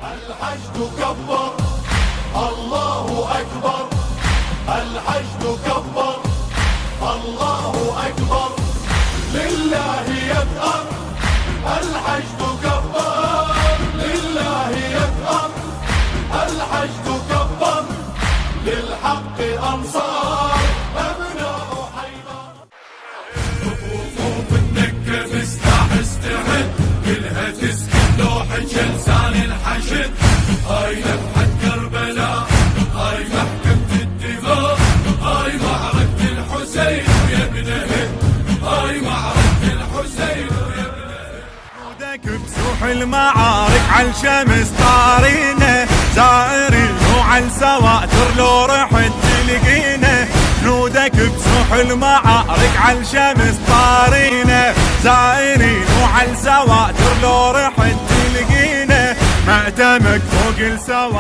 الحشد كبر، الله أكبر. الحشد كبر، الله أكبر. لله يثأر، الحشد كبر. لله يثأر، الحشد كبر. للحق أنصار، أبناء حيدر. صفوف النكة مستاح استعد، كلها تسكن لوحة لسان الحشد. هاي لفحة كربلاء، هاي محكمة الدماء، هاي معركة الحسين ويا ابن هند، هاي معركة الحسين ويا ابن هند. جنودك بسوح المعارك عالشمس طارينا، زائرين وعلى السواتر لو رحت تلقينا. جنودك بسوح المعارك عالشمس طارينا، زائرين وعلى السواتر لو رحت تلقينا. مأتمك فوق السواتر